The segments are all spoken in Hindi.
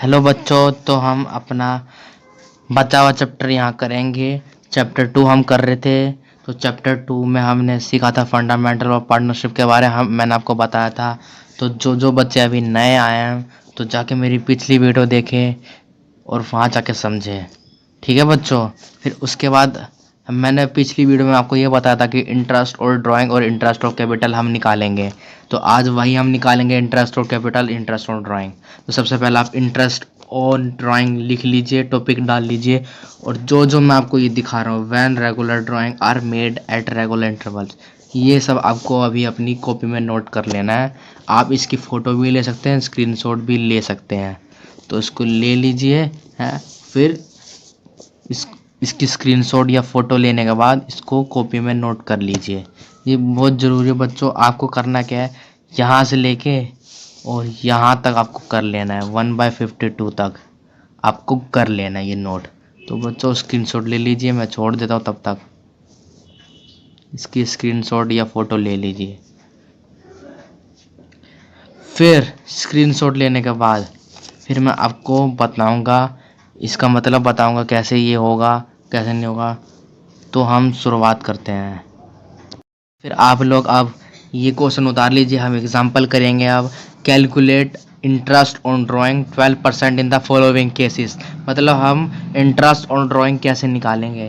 हेलो बच्चों, तो हम अपना बचा हुआ चैप्टर यहाँ करेंगे। चैप्टर 2 हम कर रहे थे। तो चैप्टर 2 में हमने सीखा था फंडामेंटल ऑफ पार्टनरशिप के बारे में। मैंने आपको बताया था। तो जो जो बच्चे अभी नए आए हैं तो जाके मेरी पिछली वीडियो देखें और वहाँ जाके समझें। ठीक है बच्चों। फिर उसके बाद मैंने पिछली वीडियो में आपको ये बताया था कि इंटरेस्ट और ड्राइंग और इंटरेस्ट और कैपिटल हम निकालेंगे। तो आज वही हम निकालेंगे, इंटरेस्ट और कैपिटल, इंटरेस्ट और ड्राइंग। तो सबसे पहले आप इंटरेस्ट ऑन ड्राइंग लिख लीजिए, टॉपिक डाल लीजिए। और जो जो मैं आपको ये दिखा रहा हूँ, when regular drawing are made at regular intervals, ये सब आपको अभी अपनी कॉपी में नोट कर लेना है। आप इसकी फ़ोटो भी ले सकते हैं, स्क्रीनशॉट भी ले सकते हैं। तो इसको ले लीजिए है। फिर इसकी स्क्रीनशॉट या फ़ोटो लेने के बाद इसको कॉपी में नोट कर लीजिए। ये बहुत ज़रूरी है बच्चों। आपको करना क्या है, यहाँ से लेके और यहाँ तक आपको कर लेना है, 1/52 तक आपको कर लेना है ये नोट। तो बच्चों स्क्रीनशॉट ले लीजिए, मैं छोड़ देता हूँ तब तक। इसकी स्क्रीनशॉट या फ़ोटो ले लीजिए। फिर स्क्रीनशॉट लेने के बाद फिर मैं आपको बताऊंगा, इसका मतलब बताऊंगा कैसे ये होगा कैसे नहीं होगा। तो हम शुरुआत करते हैं। फिर आप लोग अब ये क्वेश्चन उतार लीजिए, हम एग्जांपल करेंगे। अब calculate interest on drawing 12% in the following cases. मतलब हम इंटरेस्ट ऑन ड्राइंग कैसे निकालेंगे।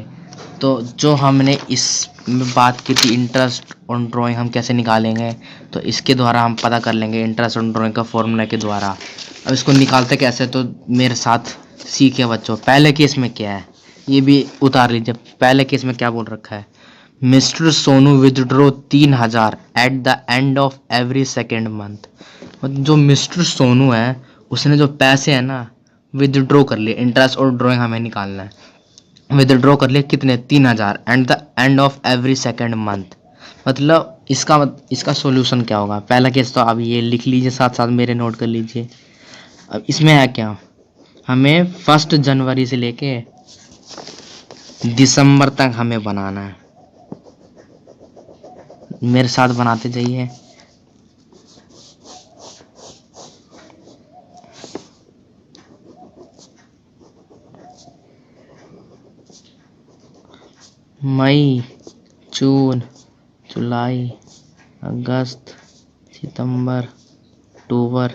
तो जो हमने इस में बात की थी, इंटरेस्ट ऑन ड्राइंग हम कैसे निकालेंगे, तो इसके द्वारा हम पता कर लेंगे, इंटरेस्ट ऑन ड्राइंग का फॉर्मूला के द्वारा। अब इसको निकालते कैसे, तो मेरे साथ सीखे बच्चों। पहले केस में क्या है ये भी उतार लीजिए। पहले केस में क्या बोल रखा है, mister Sonu withdraw 3000 at the end of every second month. मतलब जो मिस्टर सोनू है उसने जो पैसे है ना विदड्रॉ कर लिए, इंटरेस्ट और ड्राइंग हमें निकालना है। विदड्रॉ कर लिए कितने, 3000 at the end of every second month. मतलब इसका सॉल्यूशन क्या होगा। पहला केस तो आप ये लिख लीजिए, साथ साथ मेरे नोट कर लीजिए। अब इसमें है क्या, हमें 1 जनवरी से लेके दिसंबर तक हमें बनाना है। मेरे साथ बनाते जाइए। मई, जून, जुलाई, अगस्त, सितंबर, अक्टूबर,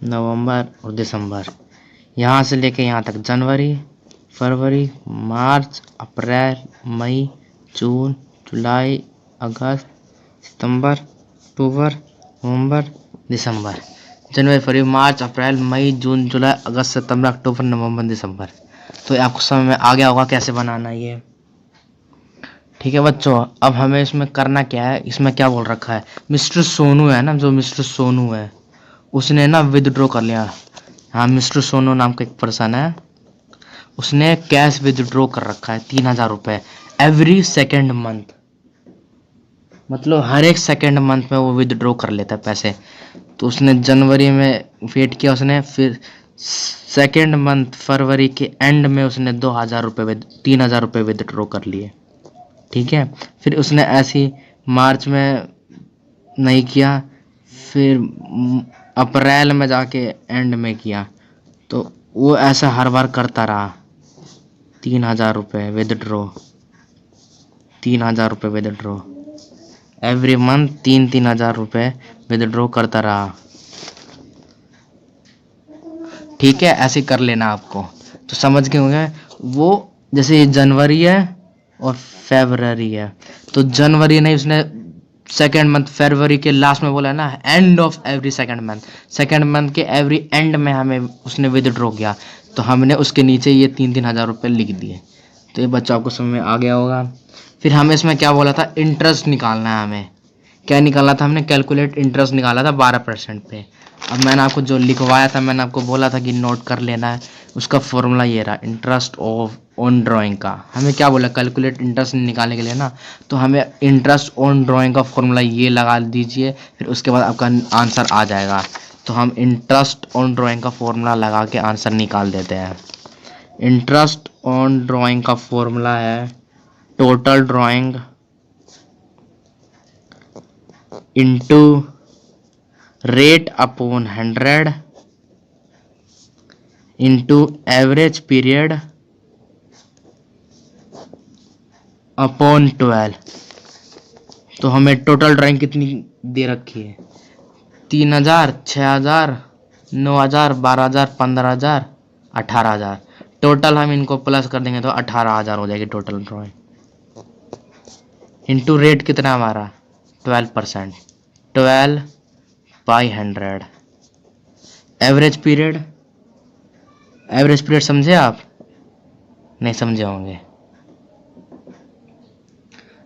नवंबर और दिसंबर। यहाँ से लेके यहाँ तक जनवरी, फरवरी, मार्च, अप्रैल, मई, जून, जुलाई, अगस्त, सितंबर, अक्टूबर, नवंबर, दिसंबर। जनवरी, फरवरी, मार्च, अप्रैल, मई, जून, जुलाई, अगस्त, सितंबर, अक्टूबर, नवंबर, दिसंबर। तो आपको समझ में आ गया होगा कैसे बनाना ये। ठीक है बच्चों। अब हमें इसमें करना क्या है, इसमें क्या बोल रखा है, मिस्टर सोनू है ना, जो मिस्टर सोनू है उसने ना विदड्रॉ कर लिया। हाँ, मिस्टर सोनू नाम का एक पर्सन है, उसने कैश विदड्रॉ कर रखा है 3000 रुपये एवरी सेकेंड मंथ। मतलब हर एक सेकेंड मंथ में वो विदड्रॉ कर लेता है पैसे। तो उसने जनवरी में वेट किया उसने, फिर सेकेंड मंथ फरवरी के एंड में उसने 2000 रुपये 3000 रुपये विदड्रॉ कर लिए। ठीक है। फिर उसने ऐसी मार्च में नहीं किया, फिर अप्रैल में जाके एंड में किया। तो वो ऐसा हर बार करता रहा, 3000 रुपये विदड्रॉ, 3000 रुपये विदड्रॉ एवरी मंथ, 3000 रुपये विदड्रॉ करता रहा। ठीक है, ऐसे कर लेना आपको। तो समझ गए होंगे। वो जैसे ये जनवरी है और फरवरी है, तो जनवरी नहीं, उसने सेकेंड मंथ फरवरी के लास्ट में बोला है ना, end of every second month, second month के एवरी एंड में हमें उसने विदड्रॉ किया। तो हमने उसके नीचे ये 3000 रुपये लिख दिए। तो ये बच्चा आपको समझ में आ गया होगा। फिर हमें इसमें क्या बोला था, इंटरेस्ट निकालना है। हमें क्या निकाला था, हमने कैलकुलेट इंटरेस्ट निकाला था 12% पे। अब मैंने आपको जो लिखवाया था, मैंने आपको बोला था कि नोट कर लेना है। उसका फॉर्मूला ये रहा, इंटरेस्ट ऑफ ऑन ड्राइंग का। हमें क्या बोला, कैलकुलेट इंटरेस्ट निकालने के लिए ना, तो हमें इंटरेस्ट ऑन ड्राइंग का फॉर्मूला ये लगा दीजिए, फिर उसके बाद आपका आंसर आ जाएगा। तो हम इंटरेस्ट ऑन ड्राइंग का फॉर्मूला लगा के आंसर निकाल देते हैं। इंटरेस्ट ऑन ड्राइंग का फॉर्मूला है total drawing into rate upon 100 into average period upon 12। तो हमें टोटल ड्राइंग कितनी दे रखी है? 3000, 6000, 9000, 12000, 15000, 18000। टोटल हम इनको प्लस कर देंगे तो 18000 हो जाएगी टोटल ड्राइंग। इंटू रेट कितना हमारा 12%, 12/100। एवरेज पीरियड, एवरेज पीरियड समझे आप? नहीं समझे होंगे।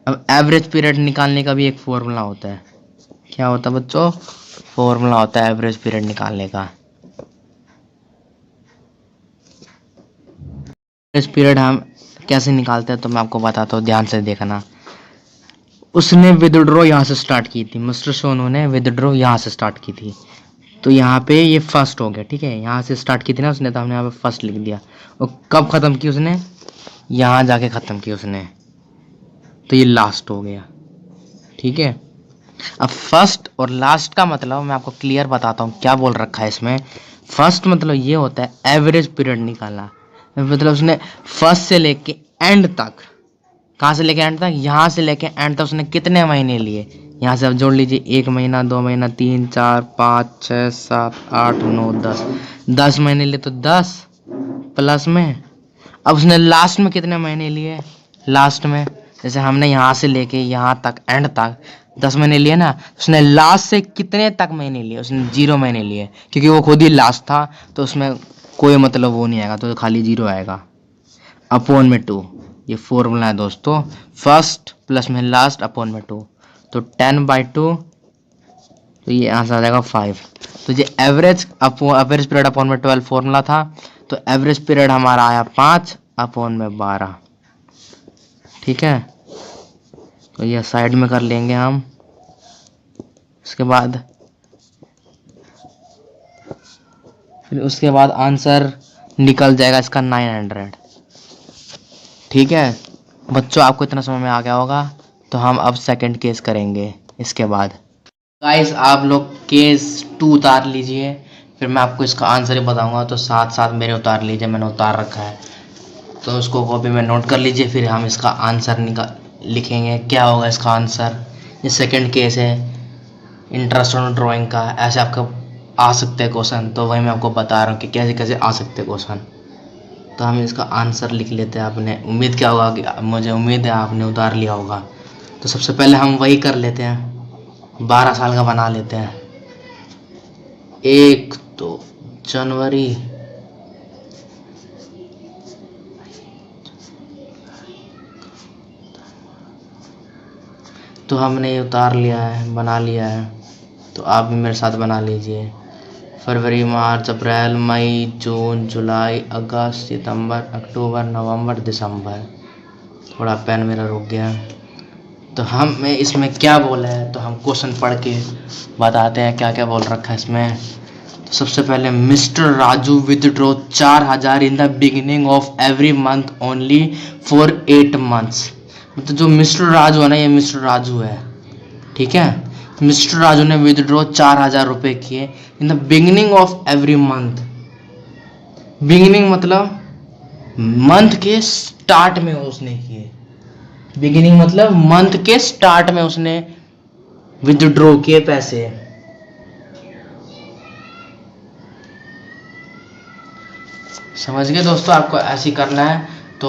अब एवरेज पीरियड निकालने का भी एक फॉर्मूला होता है। क्या होता है बच्चों? फॉर्मूला होता है एवरेज पीरियड निकालने का। एवरेज पीरियड हम कैसे निकालते हैं तो मैं आपको बताता हूँ, ध्यान से देखना। उसने विदड्रॉ यहाँ से स्टार्ट की थी, मिस्टर सोनू ने विदड्रॉ यहाँ से स्टार्ट की थी, तो यहाँ पे ये फर्स्ट हो गया। ठीक है, यहाँ से स्टार्ट की थी ना उसने, तो हमने यहाँ पे फर्स्ट लिख दिया। और कब खत्म की उसने? यहाँ जाके खत्म की उसने, तो ये लास्ट हो गया। ठीक है, अब फर्स्ट और लास्ट का मतलब मैं आपको क्लियर बताता हूँ क्या बोल रखा है इसमें। फर्स्ट मतलब ये होता है एवरेज पीरियड निकालना, मतलब उसने फर्स्ट से लेके एंड तक, कहाँ से लेके एंड तक? यहाँ से लेके एंड तक उसने कितने महीने लिए? यहाँ से आप जोड़ लीजिए, 1 महीना, 2 महीना, 3, 4, 5, 6, 7, 8, 9, 10, 10 महीने लिए, तो 10 प्लस में। अब उसने लास्ट में कितने महीने लिए? लास्ट में जैसे हमने यहाँ से लेके यहाँ तक एंड तक 10 महीने लिए ना, उसने लास्ट से कितने तक महीने लिए? उसने 0 महीने लिए, क्योंकि वो खुद ही लास्ट था, तो उसमें कोई मतलब वो नहीं आएगा, तो खाली 0 आएगा। अपॉन में 2, ये फॉर्मूला है दोस्तों, फर्स्ट प्लस में लास्ट अपॉन में 2, तो 10/2, तो ये आंसर आ जाएगा 5। तो ये एवरेज पीरियड अपॉन में 12 फॉर्मूला था, तो एवरेज पीरियड हमारा आया 5 अपॉन में 12। ठीक है, तो ये साइड में कर लेंगे हम। फिर उसके बाद आंसर निकल जाएगा इसका 900। ठीक है बच्चों, आपको इतना समझ में आ गया होगा। तो हम अब सेकंड केस करेंगे इसके बाद। गाइस आप लोग केस 2 उतार लीजिए, फिर मैं आपको इसका आंसर ही बताऊंगा, तो साथ साथ मेरे उतार लीजिए, मैंने उतार रखा है, तो उसको कॉपी में नोट कर लीजिए। फिर हम इसका आंसर लिखेंगे, क्या होगा इसका आंसर। ये सेकंड केस है इंटरेस्ट ऑन ड्राइंग का। ऐसे आपका आ सकते हैं क्वेश्चन, तो वही मैं आपको बता रहा हूँ कि कैसे कैसे आ सकते हैं क्वेश्चन। तो हम इसका आंसर लिख लेते हैं। आपने उम्मीद क्या होगा कि, मुझे उम्मीद है आपने उतार लिया होगा। तो सबसे पहले हम वही कर लेते हैं, 12 साल का बना लेते हैं। 1 तो जनवरी, तो हमने ये उतार लिया है, बना लिया है, तो आप भी मेरे साथ बना लीजिए। फरवरी, मार्च, अप्रैल, मई, जून, जुलाई, अगस्त, सितंबर, अक्टूबर, नवंबर, दिसंबर। थोड़ा पेन मेरा रुक गया। तो हमें इसमें क्या बोला है, तो हम क्वेश्चन पढ़ के बताते हैं क्या क्या बोल रखा है इसमें। तो सबसे पहले, mister Raju withdraw 4000 in the beginning of every month only for 8 months. मतलब जो मिस्टर राजू है ना, ये मिस्टर राजू है। ठीक है, मिस्टर राजू ने विदड्रॉ 4000 रुपए किए in the beginning of every month. Beginning मतलब मंथ के स्टार्ट में उसने किए। बिगिनिंग मतलब मंथ के स्टार्ट में उसने विदड्रॉ किए पैसे। समझ गए दोस्तों? आपको ऐसे ही करना है। तो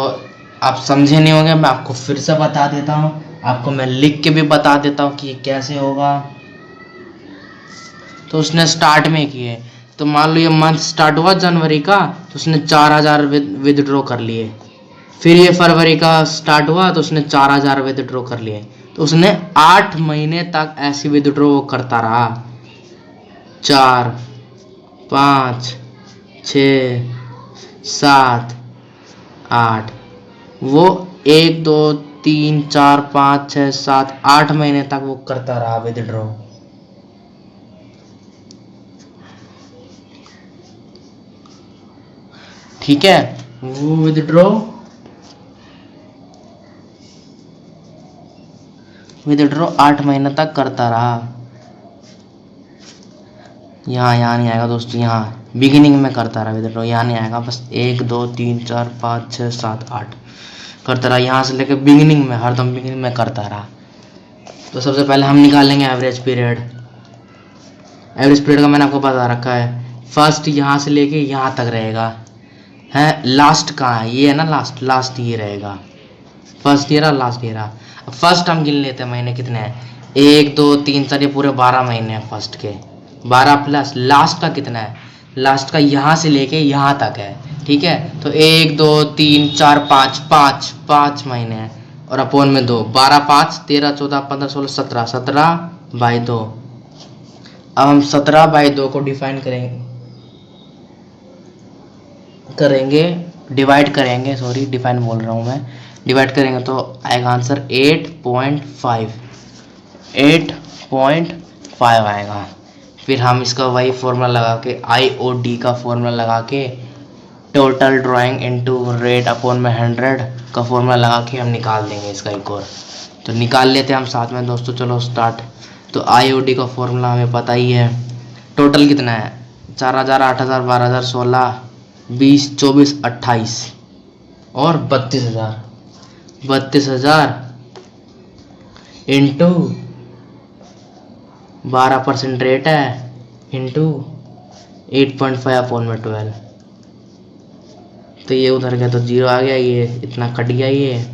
आप समझे नहीं होंगे, मैं आपको फिर से बता देता हूँ, आपको मैं लिख के भी बता देता हूँ कि ये कैसे होगा। तो उसने स्टार्ट में किए, तो मान लो ये मंथ स्टार्ट हुआ जनवरी का, तो उसने 4000 विदड्रॉ कर लिए। फिर ये फरवरी का स्टार्ट हुआ, तो उसने 4000 विदड्रॉ कर लिए। तो उसने 8 महीने तक ऐसी विदड्रॉ करता रहा। 4, 5, 6, 7, 8, वो 1, 2, 3, 4, 5, 6, 7, 8 महीने तक वो करता रहा विदड्रॉ। ठीक है, वो विदड्रॉ 8 महीने तक करता रहा। यहाँ नहीं आएगा दोस्तों, यहाँ बिगिनिंग में करता रहा विदड्रॉ, यहाँ नहीं आएगा। बस 1 2 3 4 5 6 7 8 करता रहा, यहाँ से लेकर बिगिनिंग में, हरदम बिगिनिंग में करता रहा। तो सबसे पहले हम निकालेंगे एवरेज पीरियड। एवरेज पीरियड का मैंने आपको बता रखा है, फर्स्ट यहाँ से लेके यहाँ तक रहेगा है। लास्ट कहाँ है, ये है ना लास्ट, लास्ट ये रहेगा। फर्स्ट ये रहा, लास्ट ये रहा। अब फर्स्ट हम गिन लेते हैं महीने कितने हैं, 1 2 3 4, ये पूरे 12 महीने हैं फर्स्ट के। 12 प्लस लास्ट का कितना है, लास्ट का यहाँ से लेके यहाँ तक है, ठीक है। तो 1 2 3 4 5 5 5 महीने हैं, और अपोन में 2, 12 5 13 14 15 16 17, 17/2। अब हम 17/2 को डिफाइन करेंगे डिवाइड करेंगे, सॉरी डिफाइन बोल रहा हूँ मैं, डिवाइड करेंगे तो आएगा आंसर 8.5 आएगा। फिर हम इसका वही फॉर्मूला लगा के, IOD का फॉर्मूला लगा के, total drawing into rate upon में 100 का फॉर्मूला लगा के हम निकाल देंगे इसका एक और। तो निकाल लेते हैं हम साथ में दोस्तों, चलो स्टार्ट। तो IOD का फॉर्मूला हमें पता ही है, टोटल कितना है, 4000 8000 12000 16 20 24 28 और 32,000 इंटू 12% रेट है इंटू 8.5 अपॉन में 12। तो ये उधर गया तो 0 आ गया, ये इतना कट गया, ये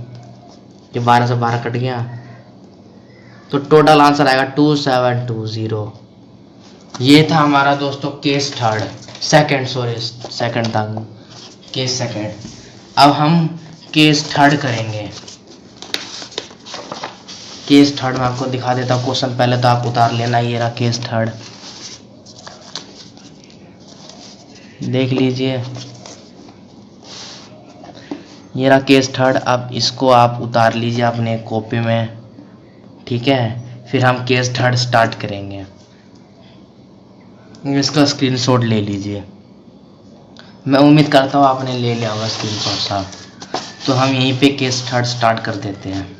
12 से 12 कट गया। तो टोटल आंसर आएगा 2720। ये था हमारा दोस्तों केस थर्ड, सेकंड था केस सेकंड। अब हम केस थर्ड करेंगे। केस थर्ड में आपको दिखा देता हूँ क्वेश्चन, पहले तो आप उतार लेना। ये रहा केस थर्ड, देख लीजिए, ये रहा केस थर्ड। अब इसको आप उतार लीजिए अपने कॉपी में, ठीक है। फिर हम केस थर्ड स्टार्ट करेंगे, इसका स्क्रीनशॉट ले लीजिए। मैं उम्मीद करता हूँ आपने ले लिया होगा स्क्रीनशॉट साहब। तो हम यहीं पे केस थर्ड स्टार्ट कर देते हैं।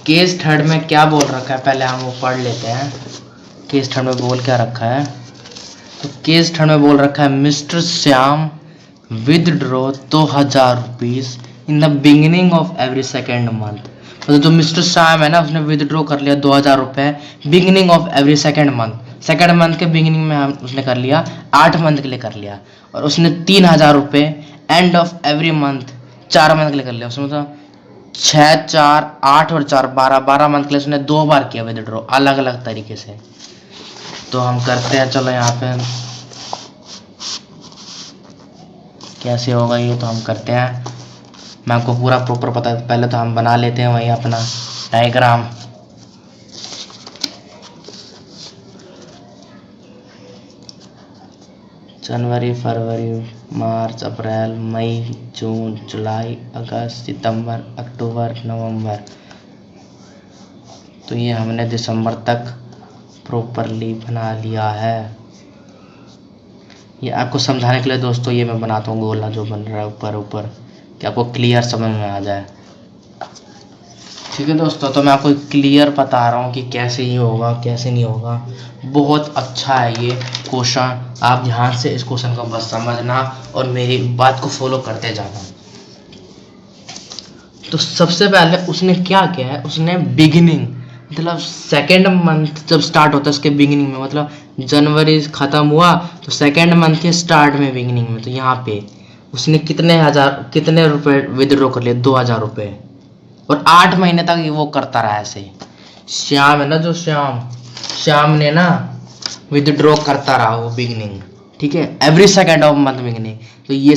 केस थर्ड में क्या बोल रखा है, पहले हम वो पढ़ लेते हैं। केस थर्ड में बोल क्या रखा है, तो केस थर्ड में बोल रखा है mister Shyam withdraw 2000 rupees in the beginning of every second month. मतलब जो मिस्टर श्याम है ना, उसने विदड्रॉ कर लिया 2000 रुपये beginning of every second month. Second month के बिगिनिंग में हम उसने कर लिया, 8 मंथ के लिए कर लिया। और उसने 3000 रुपये end of every month 4 month के लिए कर लिया। उसमें मतलब 6 4 8 और 4 12 मंथ के लिए उसने 2 बार किया विदड्रॉ, अलग अलग तरीके से। तो हम करते हैं, चलो यहाँ पे कैसे होगा ये तो हम करते हैं। मैं आपको पूरा प्रॉपर पता है, पहले तो हम बना लेते हैं वही अपना डायग्राम। जनवरी फरवरी मार्च अप्रैल मई जून जुलाई अगस्त सितंबर अक्टूबर नवंबर। तो ये हमने दिसंबर तक प्रॉपरली बना लिया है। ये आपको समझाने के लिए दोस्तों ये मैं बनाता हूँ गोला जो बन रहा है ऊपर ऊपर, कि आपको क्लियर समझ में आ जाए। ठीक है दोस्तों, तो मैं आपको क्लियर बता रहा हूँ कि कैसे ये होगा कैसे नहीं होगा। बहुत अच्छा है ये क्वेश्चन, आप ध्यान से इस क्वेश्चन को बस समझना और मेरी बात को फॉलो करते जाना। तो सबसे पहले उसने क्या किया है, उसने बिगिनिंग मतलब सेकेंड मंथ जब स्टार्ट होता है उसके बिगिनिंग में, मतलब जनवरी खत्म हुआ तो सेकेंड मंथ के स्टार्ट में बिगिनिंग में, तो यहाँ पे उसने कितने रुपए विदड्रॉ कर लिए, 2000 रुपये। और 8 महीने तक वो करता रहा ऐसे। श्याम है ना, जो श्याम ने ना विदड्रॉ करता रहा वो बिगिनिंग, ठीक है, every second of month beginning. तो ये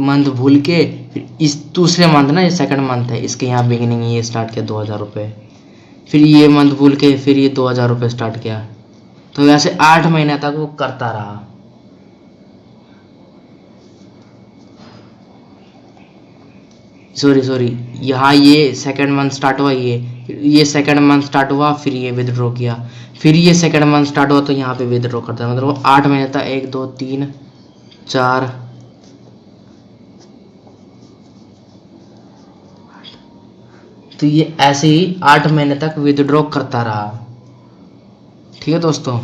मंथ भूल के फिर इस दूसरे मंथ ना, ये सेकंड मंथ है, इसके यहाँ बिगिनिंग ये स्टार्ट किया 2000 रुपये। फिर ये मंथ भूल के फिर ये 2000 रुपये स्टार्ट किया। तो ऐसे 8 महीने तक वो करता रहा। सॉरी, यहाँ ये सेकंड मंथ स्टार्ट हुआ, ये सेकंड मंथ स्टार्ट हुआ, फिर ये विदड्रॉ किया, फिर ये सेकंड मंथ स्टार्ट हुआ तो यहाँ पे विदड्रॉ करता है, मतलब वो 8 महीने तक 1 2 3 4, तो ये ऐसे ही 8 महीने तक विदड्रॉ करता रहा। ठीक है दोस्तों,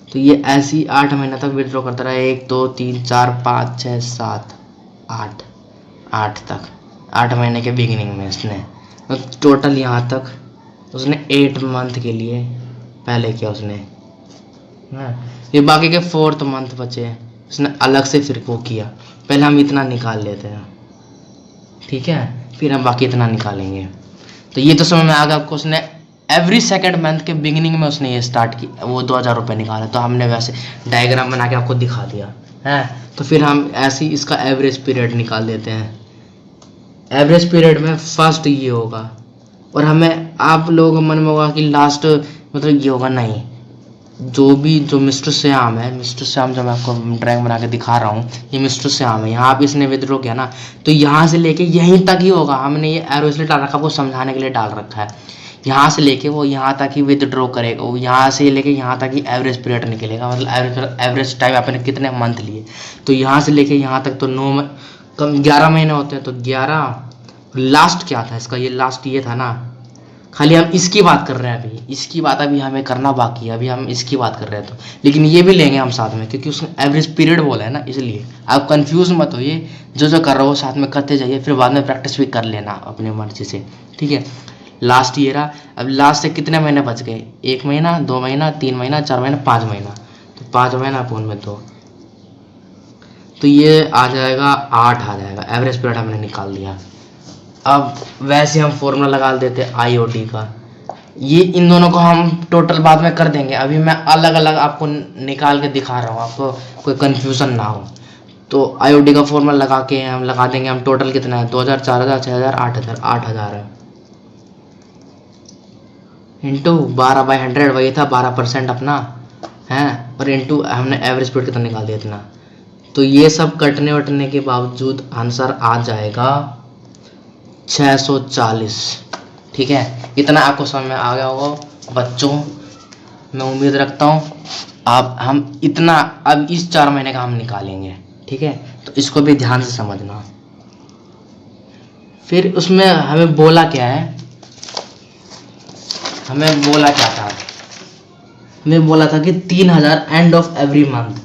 तो ये ऐसे ही 8 महीने तक विदड्रॉ करता रहा, 1 2 3 4 5 6 7 8, 8 तक, 8 महीने के बिगिनिंग में उसने, तो टोटल यहाँ तक उसने 8 मंथ के लिए पहले किया उसने। हाँ, ये बाकी के 4th मंथ बचे हैं, उसने अलग से फिर वो किया। पहले हम इतना निकाल लेते हैं, ठीक है, फिर हम बाकी इतना निकालेंगे। तो ये तो समझ में आ गया आपको, उसने एवरी सेकंड मंथ के बिगिनिंग में उसने ये स्टार्ट की, वो 2000 रुपये निकाला, तो हमने वैसे डायग्राम बना के आपको दिखा दिया है। तो फिर हम ऐसे ही इसका एवरेज पीरियड निकाल देते हैं। एवरेज पीरियड में फर्स्ट ये होगा, और हमें आप लोगों के मन में होगा कि लास्ट मतलब ये होगा, नहीं, जो मिस्टर श्याम है, मिस्टर श्याम जो मैं आपको ड्राइंग बना के दिखा रहा हूँ, ये मिस्टर श्याम है, यहाँ पे इसने विद्रोह किया ना, तो यहाँ से लेके यहीं तक ही होगा। हमने ये एरो इसलिए डाल रखा, वो समझाने के लिए डाल रखा है। यहाँ से लेके वो यहाँ तक ही विदड्रॉ करेगा, वो यहाँ से लेके यहाँ तक ही एवरेज पीरियड निकलेगा, मतलब एवरेज टाइम आपने कितने मंथ लिए, तो यहाँ से लेके यहाँ तक तो 11 महीने होते हैं, तो 11, लास्ट क्या था इसका, ये लास्ट ये था ना, खाली हम इसकी बात कर रहे हैं अभी, इसकी बात अभी हमें करना बाकी है, अभी हम इसकी बात कर रहे हैं, तो लेकिन ये भी लेंगे हम साथ में, क्योंकि उसने एवरेज पीरियड बोला है ना, इसलिए आप कंफ्यूज मत होइए, जो कर रहे हो साथ में करते जाइए, फिर बाद में प्रैक्टिस भी कर लेना अपने मर्जी से। ठीक है, लास्ट ईयर रहा, अब लास्ट से कितने महीने बच गए, 1 महीना 2 महीना 3 महीना 4 महीना 5 महीना, तो 5 महीना अपोन में 2, तो ये आ जाएगा 8 आ जाएगा, एवरेज पीरियड हमने निकाल दिया। अब वैसे हम फॉर्मूला लगा देते हैं आईओडी का, ये इन दोनों को हम टोटल बाद में कर देंगे, अभी मैं अलग अलग आपको निकाल के दिखा रहा हूँ, आपको कोई कंफ्यूजन ना हो। तो आईओडी का फॉर्मूला लगा के हम लगा देंगे, हम टोटल कितना है, 2000 4000 6000 8000, 8000 है, इंटू 12/100, वही था 12% अपना है, और इंटू हमने एवरेज पीरियड कितना निकाल दिया इतना, तो ये सब कटने वटने के बावजूद आंसर आ जाएगा 640। ठीक है, इतना आपको समझ में आ गया होगा बच्चों, मैं उम्मीद रखता हूँ। अब हम इतना, अब इस 4 महीने का हम निकालेंगे, ठीक है, तो इसको भी ध्यान से समझना। फिर उसमें हमें बोला क्या है, हमें बोला क्या था, हमें बोला था कि 3000 एंड ऑफ एवरी मंथ,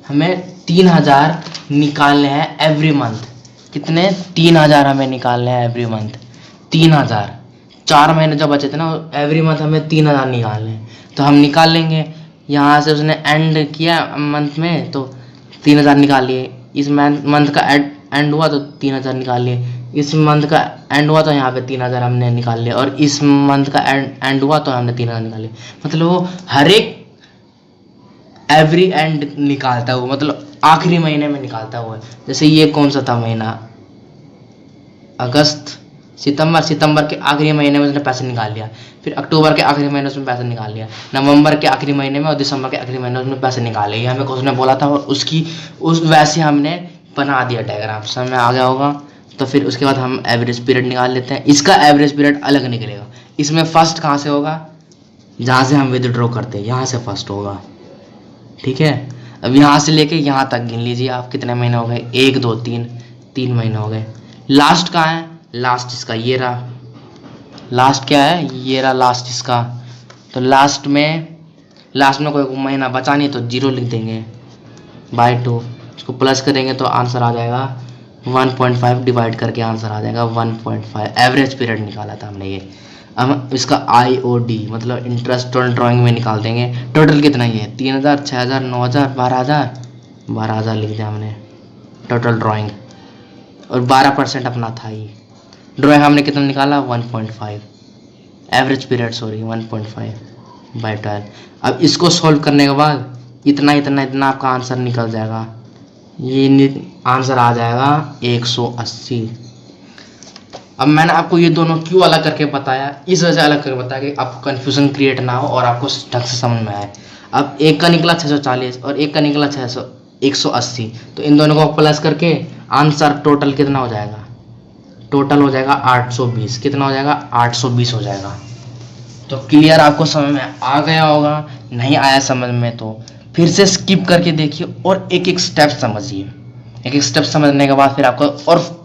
हमें 3000 निकालने हैं एवरी मंथ। कितने, 3000 हमें निकालने हैं एवरी मंथ, 3000, 4 महीने जो बचे थे ना, एवरी मंथ हमें 3000 निकालने हैं, तो हम निकाल लेंगे। यहाँ से उसने एंड किया मंथ में, तो 3000 निकाल लिए, इस मंथ का एंड हुआ तो 3000 निकाल लिए, इस मंथ का एंड हुआ तो यहाँ पे 3000 हमने निकाल लिया, और इस मंथ का एंड हुआ तो हमने 3000 निकाल लिया। मतलब वो हर एक एवरी एंड निकालता है वो, मतलब आखिरी महीने में निकालता है वो। जैसे ये कौन सा था महीना, अगस्त, सितंबर के आखिरी महीने में उसने पैसे निकाल लिया, फिर अक्टूबर के आखिरी महीने उसमें पैसे निकाल लिया, नवंबर के आखिरी महीने में और दिसंबर के आखिरी महीने उसमें पैसे निकाले, ये हमें उसने बोला था, और उस वैसे हमने बना दिया डायग्राम, समझ में आ गया होगा। तो फिर उसके बाद हम एवरेज पीरियड निकाल लेते हैं, इसका एवरेज पीरियड अलग निकलेगा, इसमें फर्स्ट कहाँ से होगा, जहाँ से हम विदड्रॉ करते हैं यहाँ से फर्स्ट होगा। ठीक है, अब यहाँ से लेके यहाँ तक गिन लीजिए आप, कितने महीने हो गए, 1 2 3 महीने हो गए। लास्ट कहाँ है, लास्ट इसका ये रहा, लास्ट क्या है, ये रहा लास्ट इसका। तो लास्ट में कोई महीना बचा नहीं, तो 0 लिख देंगे बाय 2, इसको प्लस करेंगे तो आंसर आ जाएगा 1.5, डिवाइड करके आंसर आ जाएगा 1.5। एवरेज पीरियड निकाला था हमने ये। अब इसका आईओडी मतलब इंटरेस्ट ऑन ड्राइंग में निकाल देंगे, टोटल कितना ही है, 3000 6000 9000 12000 लिख दिया हमने टोटल ड्राइंग, और 12% अपना था ही। ड्राइंग हमने कितना निकाला, 1.5, एवरेज पीरियड 1.5/12। अब इसको सॉल्व करने के बाद इतना आपका आंसर निकल जाएगा, ये आंसर आ जाएगा 180। अब मैंने आपको ये दोनों क्यों अलग करके बताया, इस वजह से अलग करके बताया कि आपको कन्फ्यूजन क्रिएट ना हो और आपको ढंग से समझ में आए। अब एक का निकला 640 और एक का निकला 180, तो इन दोनों को प्लस करके आंसर टोटल कितना हो जाएगा, टोटल हो जाएगा 820। कितना हो जाएगा? 820 हो जाएगा। तो क्लियर आपको समझ में आ गया होगा। नहीं आया समझ में तो फिर से स्किप करके देखिए और एक एक स्टेप समझिए। एक एक स्टेप समझने के बाद फिर आपको और